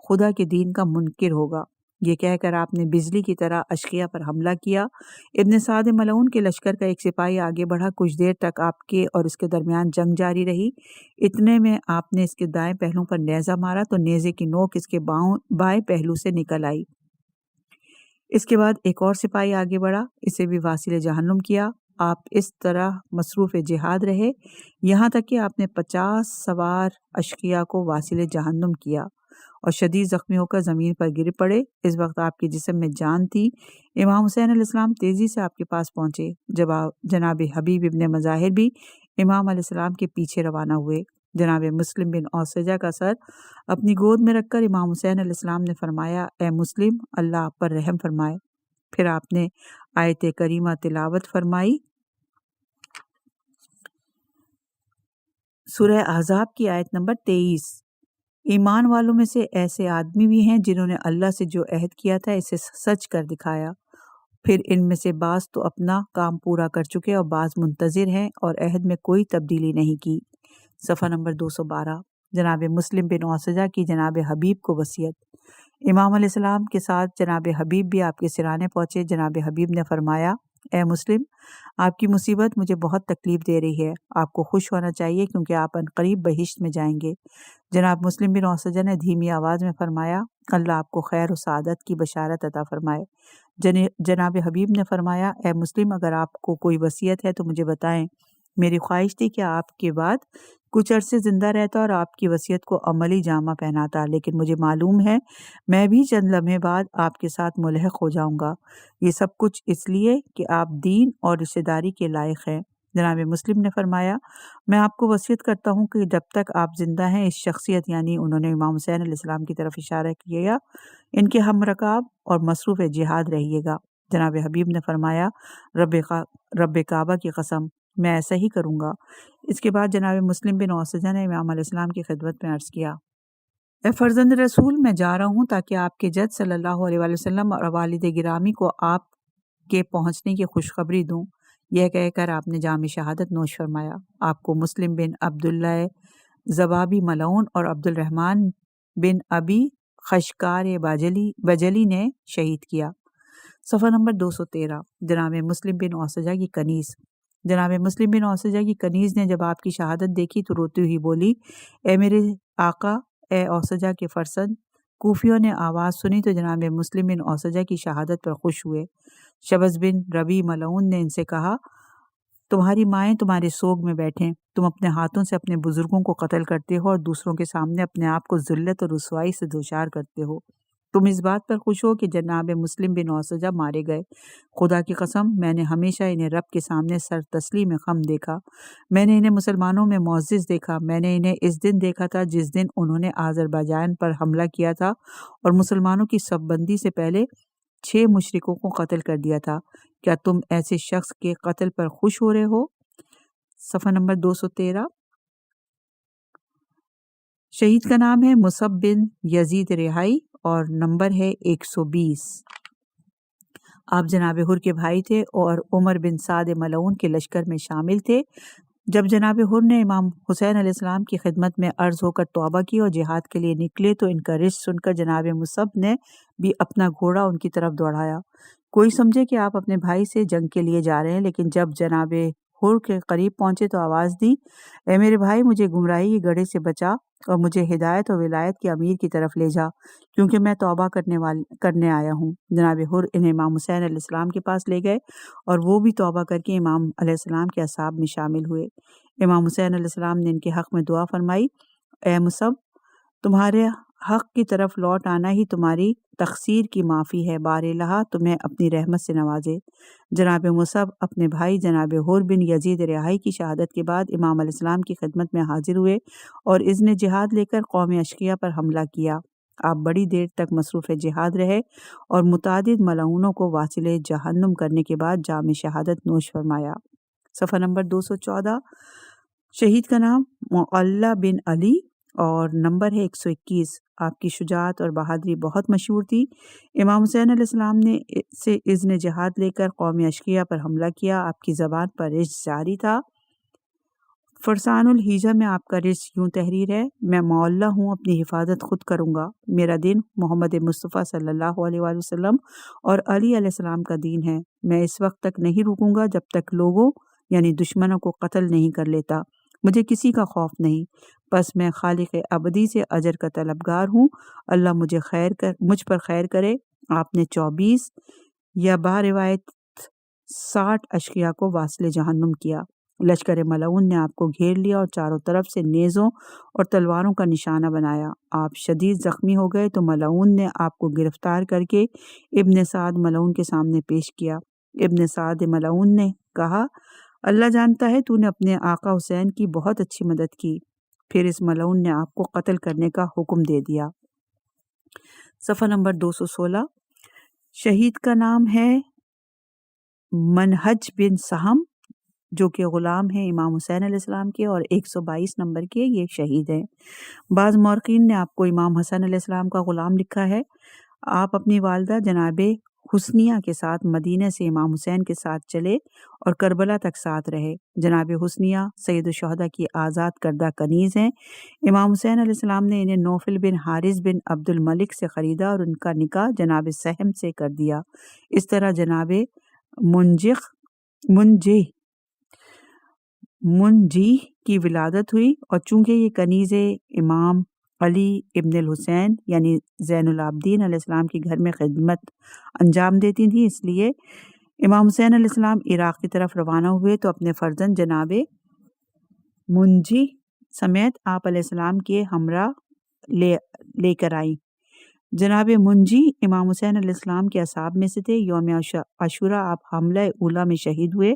خدا کے دین کا منکر ہوگا۔ یہ کہہ کر آپ نے بجلی کی طرح اشقیہ پر حملہ کیا۔ ابن سعد ملعون کے لشکر کا ایک سپاہی آگے بڑھا، کچھ دیر تک آپ کے اور اس کے درمیان جنگ جاری رہی۔ اتنے میں آپ نے اس کے دائیں پہلو پر نیزہ مارا تو نیزے کی نوک اس کے بائیں پہلو سے نکل آئی۔ اس کے بعد ایک اور سپاہی آگے بڑھا، اسے بھی واصل جہنم کیا۔ آپ اس طرح مصروف جہاد رہے یہاں تک کہ آپ نے 50 سوار اشقیاء کو واصل جہنم کیا اور شدید زخمی ہو کر زمین پر گر پڑے۔ اس وقت آپ کے جسم میں جان تھی۔ امام حسین علیہ السلام تیزی سے آپ کے پاس پہنچے۔ جب جناب حبیب ابن مظاہر بھی امام علیہ السلام کے پیچھے روانہ ہوئے۔ جناب مسلم بن اوسجہ کا سر اپنی گود میں رکھ کر امام حسین علیہ السلام نے فرمایا، اے مسلم، اللہ آپ پر رحم فرمائے۔ پھر آپ نے آیت کریمہ تلاوت فرمائی، سورہ احزاب کی آیت نمبر 23، ایمان والوں میں سے ایسے آدمی بھی ہیں جنہوں نے اللہ سے جو عہد کیا تھا اسے سچ کر دکھایا، پھر ان میں سے بعض تو اپنا کام پورا کر چکے اور بعض منتظر ہیں اور عہد میں کوئی تبدیلی نہیں کی۔ صفحہ نمبر 212، جناب مسلم بن اوسجہ کی جناب حبیب کو وصیت۔ امام علیہ السلام کے ساتھ جناب حبیب بھی آپ کے سرانے پہنچے۔ جناب حبیب نے فرمایا، اے مسلم، آپ کی مصیبت مجھے بہت تکلیف دے رہی ہے، آپ کو خوش ہونا چاہیے کیونکہ آپ عنقریب بہشت میں جائیں گے۔ جناب مسلم بن اوسجہ نے دھیمی آواز میں فرمایا، اللہ آپ کو خیر و سعادت کی بشارت عطا فرمائے۔ جناب حبیب نے فرمایا، اے مسلم، اگر آپ کو کوئی وصیت ہے تو مجھے بتائیں۔ میری خواہش تھی کہ آپ کے بعد کچھ عرصے زندہ رہتا اور آپ کی وصیت کو عملی جامہ پہناتا، لیکن مجھے معلوم ہے میں بھی چند لمحے بعد آپ کے ساتھ ملحق ہو جاؤں گا۔ یہ سب کچھ اس لیے کہ آپ دین اور رشتہ داری کے لائق ہیں۔ جناب مسلم نے فرمایا، میں آپ کو وصیت کرتا ہوں کہ جب تک آپ زندہ ہیں اس شخصیت، یعنی انہوں نے امام حسین علیہ السلام کی طرف اشارہ کیا، ان کے ہم رکاب اور مصروف جہاد رہیے گا۔ جناب حبیب نے فرمایا، رب کعبہ کی قسم، میں ایسا ہی کروں گا۔ اس کے بعد جناب مسلم بن اوسجہ نے امام علیہ السلام کی خدمت میں عرض کیا، اے فرزند رسول، میں جا رہا ہوں تاکہ آپ کے جد صلی اللہ علیہ وآلہ وسلم اور والد گرامی کو آپ کے پہنچنے کی خوشخبری دوں۔ یہ کہہ کر آپ نے جام شہادت نوش فرمایا۔ آپ کو مسلم بن عبداللہ زبابی ملعون اور عبد الرحمن بن ابی خشکار بجلی نے شہید کیا۔ صفحہ نمبر 213، جناب مسلم بن اوسجہ کی کنیز۔ جناب مسلم بن اوسجہ کی کنیز نے جب آپ کی شہادت دیکھی تو روتی ہوئی بولی، اے میرے آقا، اے اوسجہ کے فرزند۔ کوفیوں نے آواز سنی تو جناب مسلم بن اوسجہ کی شہادت پر خوش ہوئے۔ شبز بن ربی ملعون نے ان سے کہا، تمہاری مائیں تمہارے سوگ میں بیٹھیں، تم اپنے ہاتھوں سے اپنے بزرگوں کو قتل کرتے ہو اور دوسروں کے سامنے اپنے آپ کو ذلت اور رسوائی سے دوچار کرتے ہو۔ تم اس بات پر خوش ہو کہ جناب مسلم بن اوسجہ مارے گئے۔ خدا کی قسم، میں نے ہمیشہ انہیں رب کے سامنے سر تسلیم خم دیکھا۔ میں نے انہیں مسلمانوں میں معزز دیکھا۔ میں نے انہیں اس دن دیکھا تھا جس دن انہوں نے آذربائیجان پر حملہ کیا تھا اور مسلمانوں کی صف بندی سے پہلے 6 مشرکوں کو قتل کر دیا تھا۔ کیا تم ایسے شخص کے قتل پر خوش ہو رہے ہو؟ صفحہ نمبر 213، شہید کا نام ہے مصعب بن یزید رہائی اور نمبر ہے 120۔ آپ جناب حر کے بھائی تھے اور عمر بن سعد ملعون کے لشکر میں شامل تھے۔ جب جناب حر نے امام حسین علیہ السلام کی خدمت میں عرض ہو کر توبہ کی اور جہاد کے لیے نکلے تو ان کا رشت سن کر جناب مصعب نے بھی اپنا گھوڑا ان کی طرف دوڑایا۔ کوئی سمجھے کہ آپ اپنے بھائی سے جنگ کے لیے جا رہے ہیں، لیکن جب جناب حر کے قریب پہنچے تو آواز دی، اے میرے بھائی، مجھے گمراہی کے گڑھے سے بچا اور مجھے ہدایت اور ولایت کے امیر کی طرف لے جا، کیونکہ میں توبہ کرنے آیا ہوں۔ جناب حر انہیں امام حسین علیہ السلام کے پاس لے گئے اور وہ بھی توبہ کر کے امام علیہ السلام کے اصحاب میں شامل ہوئے۔ امام حسین علیہ السلام نے ان کے حق میں دعا فرمائی، اے مصعب، تمہارے حق کی طرف لوٹ آنا ہی تمہاری تقصیر کی معافی ہے، بار الہ تمہیں اپنی رحمت سے نوازے۔ جناب مصعب اپنے بھائی جناب حر بن یزید رہائی کی شہادت کے بعد امام علیہ السلام کی خدمت میں حاضر ہوئے اور اذن جہاد لے کر قوم اشقیہ پر حملہ کیا۔ آپ بڑی دیر تک مصروف جہاد رہے اور متعدد ملعونوں کو واصل جہنم کرنے کے بعد جام شہادت نوش فرمایا۔ صفحہ نمبر 214۔ شہید کا نام معلی بن علی اور نمبر ہے 121۔ آپ کی شجاعت اور بہادری بہت مشہور تھی۔ امام حسین علیہ السلام نے سے اذن جہاد لے کر قوم اشقیہ پر حملہ کیا۔ آپ کی زبان پر رجز جاری تھا۔ فرسان الحجہ میں آپ کا رجز یوں تحریر ہے، میں معلی ہوں، اپنی حفاظت خود کروں گا۔ میرا دین محمد مصطفیٰ صلی اللہ علیہ وآلہ وسلم اور علی علیہ السلام کا دین ہے۔ میں اس وقت تک نہیں رکوں گا جب تک لوگوں یعنی دشمنوں کو قتل نہیں کر لیتا۔ مجھے کسی کا خوف نہیں، بس میں خالق ابدی سے اجر کا طلبگار ہوں۔ اللہ مجھ پر خیر کرے۔ آپ نے 24 یا باروایت 60 اشقیاء کو واصل جہنم کیا۔ لشکر ملعون نے آپ کو گھیر لیا اور چاروں طرف سے نیزوں اور تلواروں کا نشانہ بنایا۔ آپ شدید زخمی ہو گئے تو ملعون نے آپ کو گرفتار کر کے ابن سعد ملعون کے سامنے پیش کیا۔ ابن سعد ملعون نے کہا، اللہ جانتا ہے تو نے اپنے آقا حسین کی بہت اچھی مدد کی۔ پھر اس ملعون نے آپ کو قتل کرنے کا حکم دے دیا۔ صفحہ نمبر 216۔ شہید کا نام ہے منہج بن سہم، جو کہ غلام ہیں امام حسین علیہ السلام کے اور 122 نمبر کے یہ شہید ہیں۔ بعض مورخین نے آپ کو امام حسن علیہ السلام کا غلام لکھا ہے۔ آپ اپنی والدہ جناب حسنیہ کے ساتھ مدینہ سے امام حسین کے ساتھ چلے اور کربلا تک ساتھ رہے۔ جناب حسنیہ سید الشہداء کی آزاد کردہ کنیز ہیں۔ امام حسین علیہ السلام نے انہیں نوفل بن حارث بن عبد الملک سے خریدا اور ان کا نکاح جناب سہم سے کر دیا۔ اس طرح جناب منجی کی ولادت ہوئی، اور چونکہ یہ کنیزیں امام علی ابن الحسین یعنی زین العابدین علیہ السلام کے گھر میں خدمت انجام دیتی تھیں، اس لیے امام حسین علیہ السلام عراق کی طرف روانہ ہوئے تو اپنے فرزند جناب منجی سمیت آپ علیہ السلام کے ہمراہ لے کر آئیں۔ جناب منجی امام حسین علیہ السلام کے اصحاب میں سے تھے۔ یوم عاشوراء آپ حملہ اولا میں شہید ہوئے۔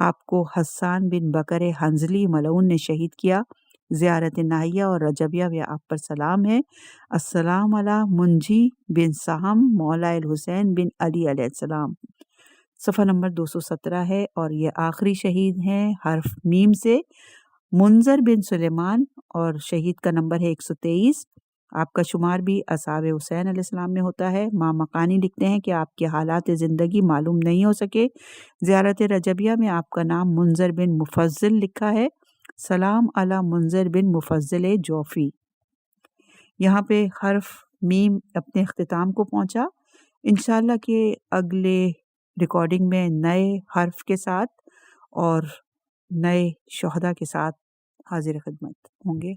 آپ کو حسان بن بکر حنظلی ملعون نے شہید کیا۔ زیارت ناہیہ اور رجبیہ میں آپ پر سلام ہے۔ السلام علی منجی بن سہم مولا الحسین بن علی علیہ السلام۔ صفحہ نمبر 217 ہے اور یہ آخری شہید ہیں حرف میم سے، منظر بن سلیمان، اور شہید کا نمبر ہے 123۔ آپ کا شمار بھی اصحاب حسین علیہ السلام میں ہوتا ہے۔ ماں مکانی لکھتے ہیں کہ آپ کے حالات زندگی معلوم نہیں ہو سکے۔ زیارت رجبیہ میں آپ کا نام منظر بن مفضل لکھا ہے۔ سلام علی منظر بن مفضل جوفی۔ یہاں پہ حرف میم اپنے اختتام کو پہنچا۔ انشاءاللہ کہ اگلے ریکارڈنگ میں نئے حرف کے ساتھ اور نئے شہداء کے ساتھ حاضر خدمت ہوں گے۔